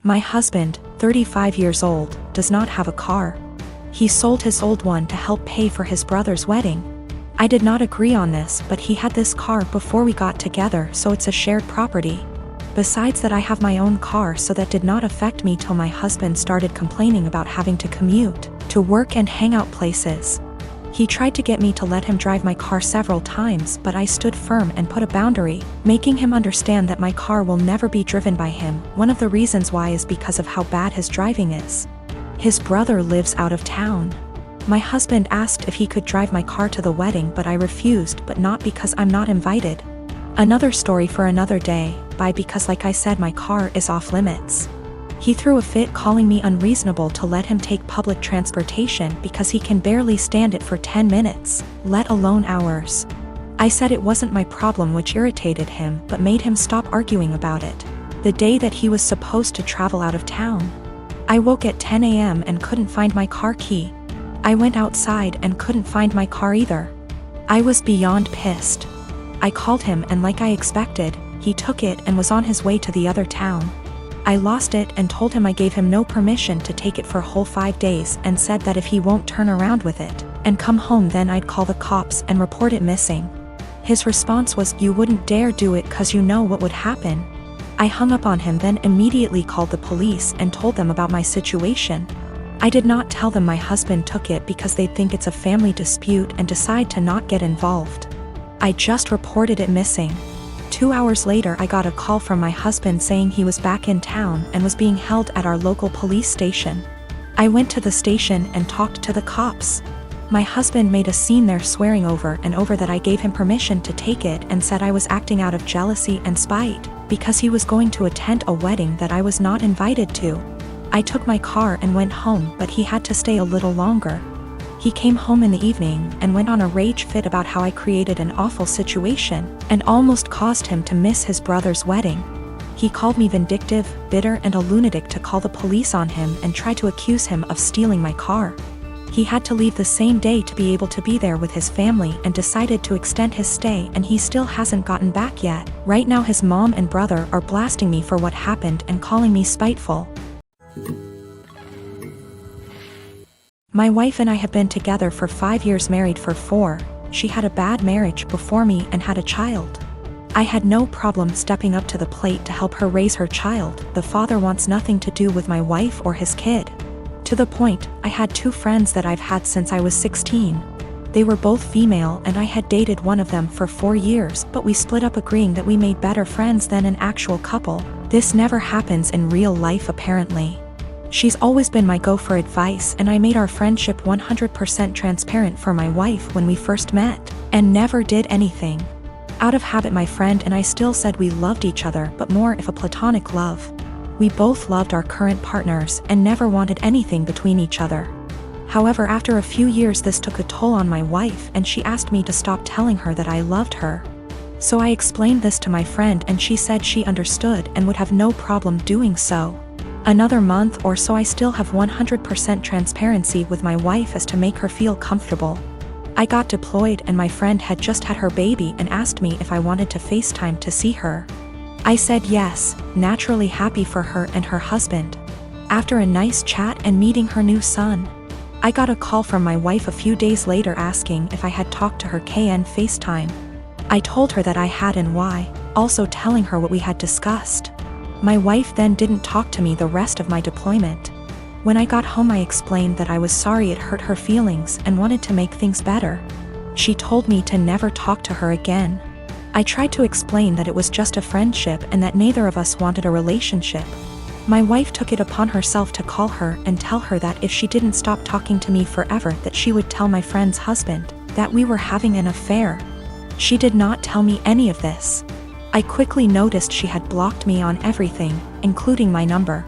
My husband, 35 years old, does not have a car. He sold his old one to help pay for his brother's wedding. I did not agree on this, but he had this car before we got together, so it's a shared property. Besides that, I have my own car, so that did not affect me till my husband started complaining about having to commute to work and hang out places. He tried to get me to let him drive my car several times, but I stood firm and put a boundary, making him understand that my car will never be driven by him. One of the reasons why is because of how bad his driving is. His brother lives out of town. My husband asked if he could drive my car to the wedding, but I refused, but not because I'm not invited. Another story for another day, because like I said, my car is off limits. He threw a fit, calling me unreasonable to let him take public transportation because he can barely stand it for 10 minutes, let alone hours. I said it wasn't my problem, which irritated him but made him stop arguing about it. The day that he was supposed to travel out of town, I woke at 10 a.m. and couldn't find my car key. I went outside and couldn't find my car either. I was beyond pissed. I called him, and like I expected, he took it and was on his way to the other town. I lost it and told him I gave him no permission to take it for a whole 5 days, and said that if he won't turn around with it and come home, then I'd call the cops and report it missing. His response was, "You wouldn't dare do it 'cause you know what would happen." I hung up on him, then immediately called the police and told them about my situation. I did not tell them my husband took it because they'd think it's a family dispute and decide to not get involved. I just reported it missing. 2 hours later, I got a call from my husband saying he was back in town and was being held at our local police station. I went to the station and talked to the cops. My husband made a scene there, swearing over and over that I gave him permission to take it, and said I was acting out of jealousy and spite because he was going to attend a wedding that I was not invited to. I took my car and went home, but he had to stay a little longer. He came home in the evening and went on a rage fit about how I created an awful situation and almost caused him to miss his brother's wedding. He called me vindictive, bitter, and a lunatic to call the police on him and try to accuse him of stealing my car. He had to leave the same day to be able to be there with his family and decided to extend his stay, and he still hasn't gotten back yet. Right now his mom and brother are blasting me for what happened and calling me spiteful. My wife and I have been together for 5 years, married for 4. She had a bad marriage before me and had a child. I had no problem stepping up to the plate to help her raise her child. The father wants nothing to do with my wife or his kid. To the point, I had 2 friends that I've had since I was 16. They were both female, and I had dated one of them for 4 years, but we split up, agreeing that we made better friends than an actual couple. This never happens in real life, apparently. She's always been my go for advice, and I made our friendship 100% transparent for my wife when we first met, and never did anything. Out of habit, my friend and I still said we loved each other, but more of a platonic love. We both loved our current partners and never wanted anything between each other. However, after a few years, this took a toll on my wife, and she asked me to stop telling her that I loved her. So I explained this to my friend, and she said she understood and would have no problem doing so. Another month or so, I still have 100% transparency with my wife as to make her feel comfortable. I got deployed, and my friend had just had her baby and asked me if I wanted to FaceTime to see her. I said yes, naturally happy for her and her husband. After a nice chat and meeting her new son, I got a call from my wife a few days later asking if I had talked to her KN FaceTime. I told her that I had and why, also telling her what we had discussed. My wife then didn't talk to me the rest of my deployment. When I got home, I explained that I was sorry it hurt her feelings and wanted to make things better. She told me to never talk to her again. I tried to explain that it was just a friendship and that neither of us wanted a relationship. My wife took it upon herself to call her and tell her that if she didn't stop talking to me forever, that she would tell my friend's husband that we were having an affair. She did not tell me any of this. I quickly noticed she had blocked me on everything, including my number.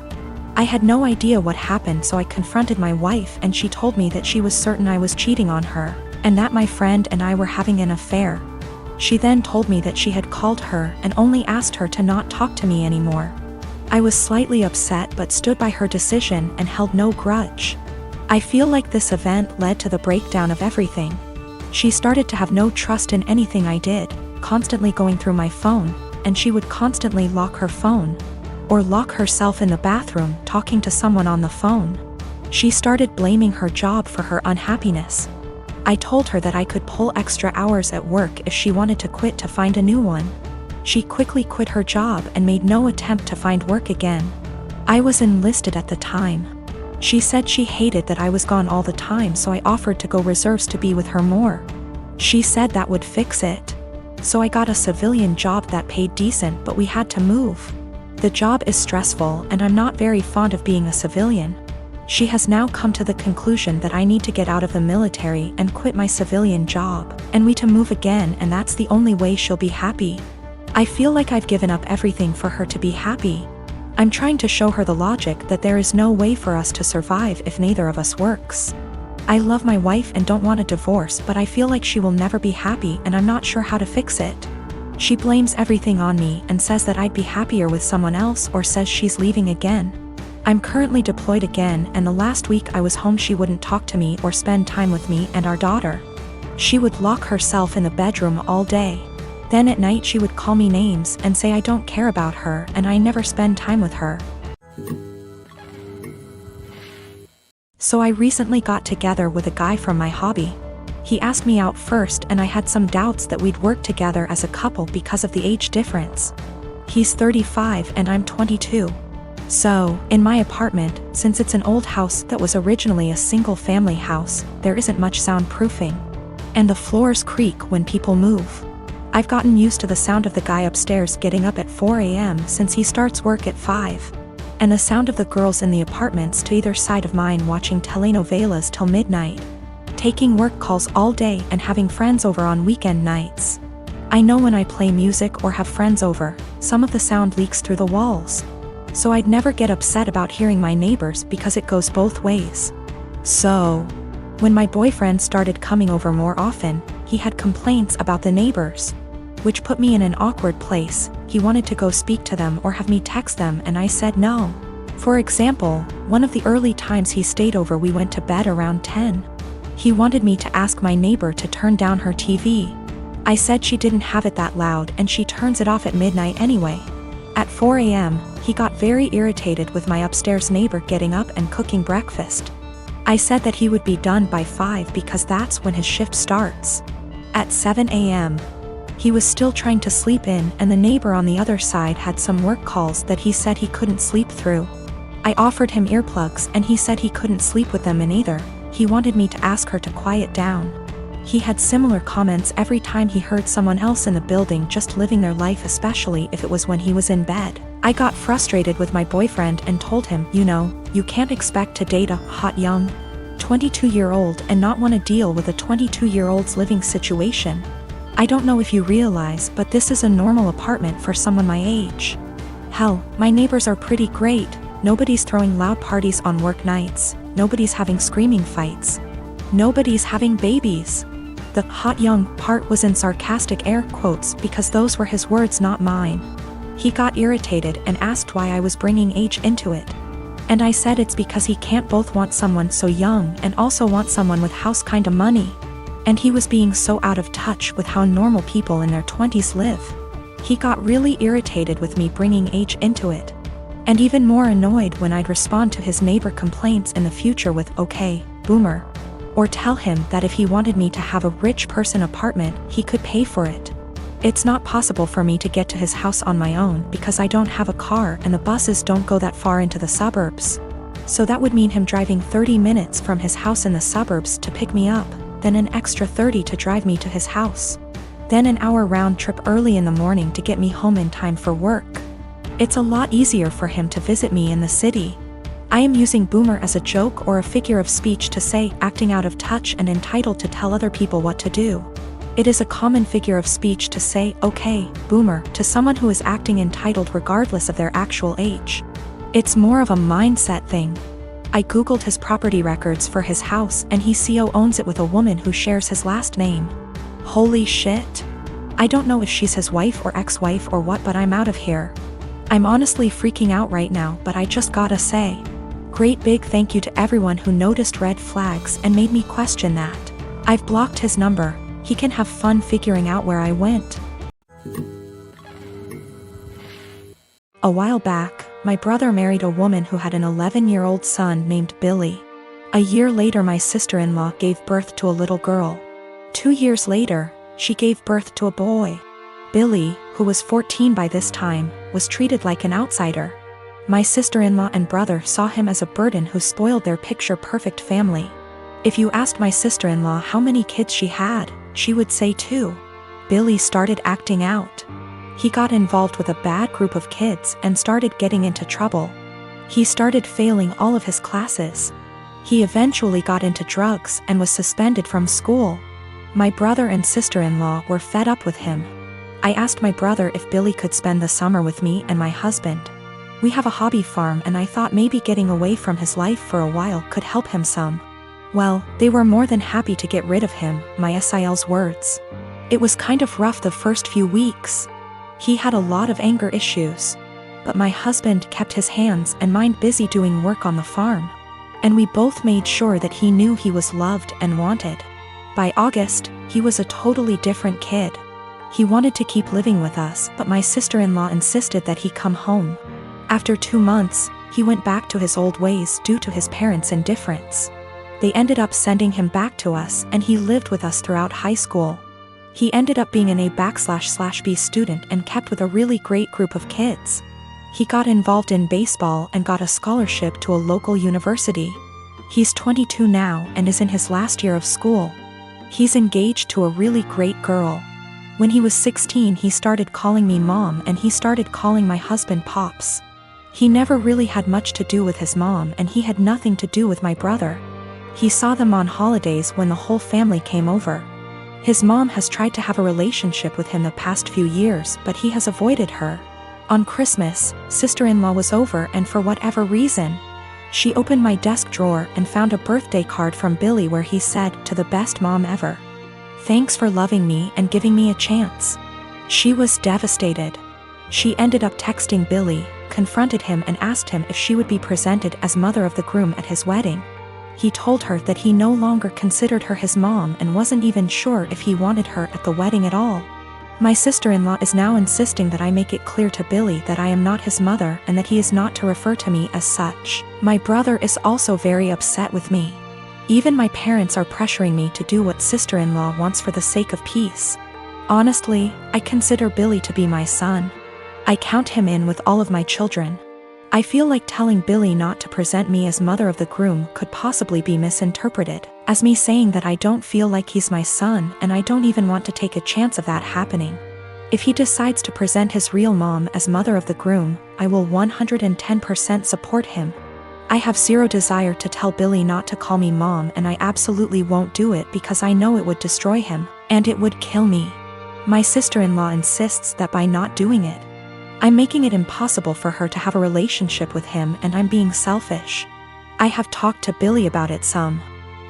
I had no idea what happened, so I confronted my wife, and she told me that she was certain I was cheating on her, and that my friend and I were having an affair. She then told me that she had called her and only asked her to not talk to me anymore. I was slightly upset but stood by her decision and held no grudge. I feel like this event led to the breakdown of everything. She started to have no trust in anything I did, constantly going through my phone, and she would constantly lock her phone. or lock herself in the bathroom talking to someone on the phone. She started blaming her job for her unhappiness. I told her that I could pull extra hours at work if she wanted to quit to find a new one. She quickly quit her job and made no attempt to find work again. I was enlisted at the time. She said she hated that I was gone all the time, so I offered to go reserves to be with her more. She said that would fix it. So I got a civilian job that paid decent, but we had to move. The job is stressful and I'm not very fond of being a civilian. She has now come to the conclusion that I need to get out of the military and quit my civilian job, and we to move again, and that's the only way she'll be happy. I feel like I've given up everything for her to be happy. I'm trying to show her the logic that there is no way for us to survive if neither of us works. I love my wife and don't want a divorce, but I feel like she will never be happy and I'm not sure how to fix it. She blames everything on me and says that I'd be happier with someone else, or says she's leaving again. I'm currently deployed again, and the last week I was home she wouldn't talk to me or spend time with me and our daughter. She would lock herself in the bedroom all day. Then at night she would call me names and say I don't care about her and I never spend time with her. So I recently got together with a guy from my hobby. He asked me out first and I had some doubts that we'd work together as a couple because of the age difference. He's 35 and I'm 22. So, in my apartment, since it's an old house that was originally a single-family house, there isn't much soundproofing. And the floors creak when people move. I've gotten used to the sound of the guy upstairs getting up at 4 a.m. since he starts work at 5. And the sound of the girls in the apartments to either side of mine watching telenovelas till midnight. Taking work calls all day and having friends over on weekend nights. I know when I play music or have friends over, some of the sound leaks through the walls. So I'd never get upset about hearing my neighbors because it goes both ways. So, when my boyfriend started coming over more often, he had complaints about the neighbors, which put me in an awkward place. He wanted to go speak to them or have me text them and I said no. For example, one of the early times he stayed over we went to bed around 10. He wanted me to ask my neighbor to turn down her TV. I said she didn't have it that loud and she turns it off at midnight anyway. At 4 a.m., he got very irritated with my upstairs neighbor getting up and cooking breakfast. I said that he would be done by 5 because that's when his shift starts. At 7 a.m., he was still trying to sleep in and the neighbor on the other side had some work calls that he said he couldn't sleep through. I offered him earplugs and he said he couldn't sleep with them in either. He wanted me to ask her to quiet down. He had similar comments every time he heard someone else in the building just living their life, especially if it was when he was in bed. I got frustrated with my boyfriend and told him, you can't expect to date a hot young 22-year-old and not want to deal with a 22-year-old's living situation. I don't know if you realize, but this is a normal apartment for someone my age. Hell, my neighbors are pretty great. Nobody's throwing loud parties on work nights. Nobody's having screaming fights. Nobody's having babies. The hot young part was in sarcastic air quotes because those were his words, not mine. He got irritated and asked why I was bringing age into it. And I said it's because he can't both want someone so young and also want someone with house kinda money. And he was being so out of touch with how normal people in their 20s live. He got really irritated with me bringing age into it. And even more annoyed when I'd respond to his neighbor complaints in the future with, "Okay, boomer." Or tell him that if he wanted me to have a rich person apartment, he could pay for it. It's not possible for me to get to his house on my own because I don't have a car and the buses don't go that far into the suburbs. So that would mean him driving 30 minutes from his house in the suburbs to pick me up, then an extra 30 to drive me to his house. Then an hour round trip early in the morning to get me home in time for work. It's a lot easier for him to visit me in the city. I am using boomer as a joke or a figure of speech to say acting out of touch and entitled to tell other people what to do. It is a common figure of speech to say, "Okay, boomer," to someone who is acting entitled regardless of their actual age. It's more of a mindset thing. I googled his property records for his house and he co-owns it with a woman who shares his last name. Holy shit. I don't know if she's his wife or ex-wife or what, but I'm out of here. I'm honestly freaking out right now, but I just gotta say, great big thank you to everyone who noticed red flags and made me question that. I've blocked his number. He can have fun figuring out where I went. A while back, my brother married a woman who had an 11-year-old son named Billy. A year later, my sister-in-law gave birth to a little girl. 2 years later, she gave birth to a boy. Billy, who was 14 by this time, was treated like an outsider. My sister-in-law and brother saw him as a burden who spoiled their picture-perfect family. If you asked my sister-in-law how many kids she had, she would say 2. Billy started acting out. He got involved with a bad group of kids and started getting into trouble. He started failing all of his classes. He eventually got into drugs and was suspended from school. My brother and sister-in-law were fed up with him. I asked my brother if Billy could spend the summer with me and my husband. We have a hobby farm and I thought maybe getting away from his life for a while could help him some. Well, they were more than happy to get rid of him, my SIL's words. It was kind of rough the first few weeks. He had a lot of anger issues. But my husband kept his hands and mind busy doing work on the farm. And we both made sure that he knew he was loved and wanted. By August, he was a totally different kid. He wanted to keep living with us, but my sister-in-law insisted that he come home. After 2 months, he went back to his old ways due to his parents' indifference. They ended up sending him back to us and he lived with us throughout high school. He ended up being an A/B student and kept with a really great group of kids. He got involved in baseball and got a scholarship to a local university. He's 22 now and is in his last year of school. He's engaged to a really great girl. When he was 16, he started calling me mom and he started calling my husband pops. He never really had much to do with his mom and he had nothing to do with my brother. He saw them on holidays when the whole family came over. His mom has tried to have a relationship with him the past few years, but he has avoided her. On Christmas, sister-in-law was over and for whatever reason, she opened my desk drawer and found a birthday card from Billy where he said, "To the best mom ever. Thanks for loving me and giving me a chance." She was devastated. She ended up texting Billy, confronted him and asked him if she would be presented as mother of the groom at his wedding. He told her that he no longer considered her his mom and wasn't even sure if he wanted her at the wedding at all. My sister-in-law is now insisting that I make it clear to Billy that I am not his mother and that he is not to refer to me as such. My brother is also very upset with me. Even my parents are pressuring me to do what sister-in-law wants for the sake of peace. Honestly, I consider Billy to be my son. I count him in with all of my children. I feel like telling Billy not to present me as mother of the groom could possibly be misinterpreted as me saying that I don't feel like he's my son and I don't even want to take a chance of that happening. If he decides to present his real mom as mother of the groom, I will 110% support him. I have zero desire to tell Billy not to call me mom and I absolutely won't do it because I know it would destroy him, and it would kill me. My sister-in-law insists that by not doing it, I'm making it impossible for her to have a relationship with him and I'm being selfish. I have talked to Billy about it some.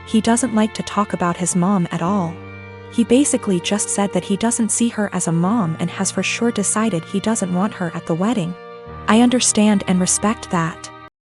He doesn't like to talk about his mom at all. He basically just said that he doesn't see her as a mom and has for sure decided he doesn't want her at the wedding. I understand and respect that.